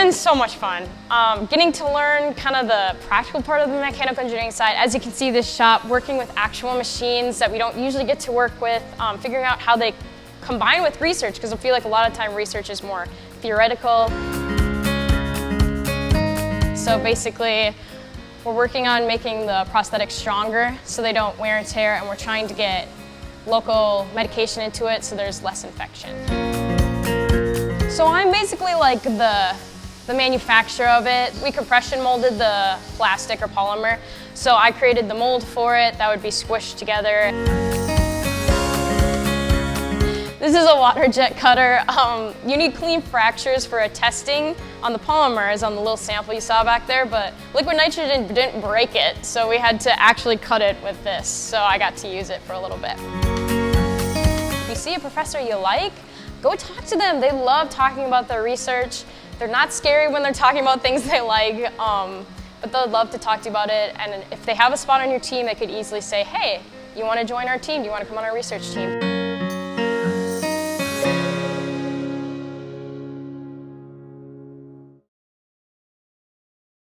been so much fun. Getting to learn kind of the practical part of the mechanical engineering side. As you can see, this shop, working with actual machines that we don't usually get to work with, figuring out how they combine with research, because I feel like a lot of time research is more theoretical. So basically, we're working on making the prosthetics stronger so they don't wear and tear, and we're trying to get local medication into it so there's less infection. So I'm basically like the manufacturer of it. We compression molded the plastic or polymer. So I created the mold for it that would be squished together. This is a water jet cutter. You need clean fractures for a testing on the polymers on the little sample you saw back there, but liquid nitrogen didn't break it, so we had to actually cut it with this. So I got to use it for a little bit. If you see a professor you like, go talk to them. They love talking about their research. They're not scary when they're talking about things they like, but they'll love to talk to you about it. And if they have a spot on your team, they could easily say, hey, you want to join our team? Do you want to come on our research team?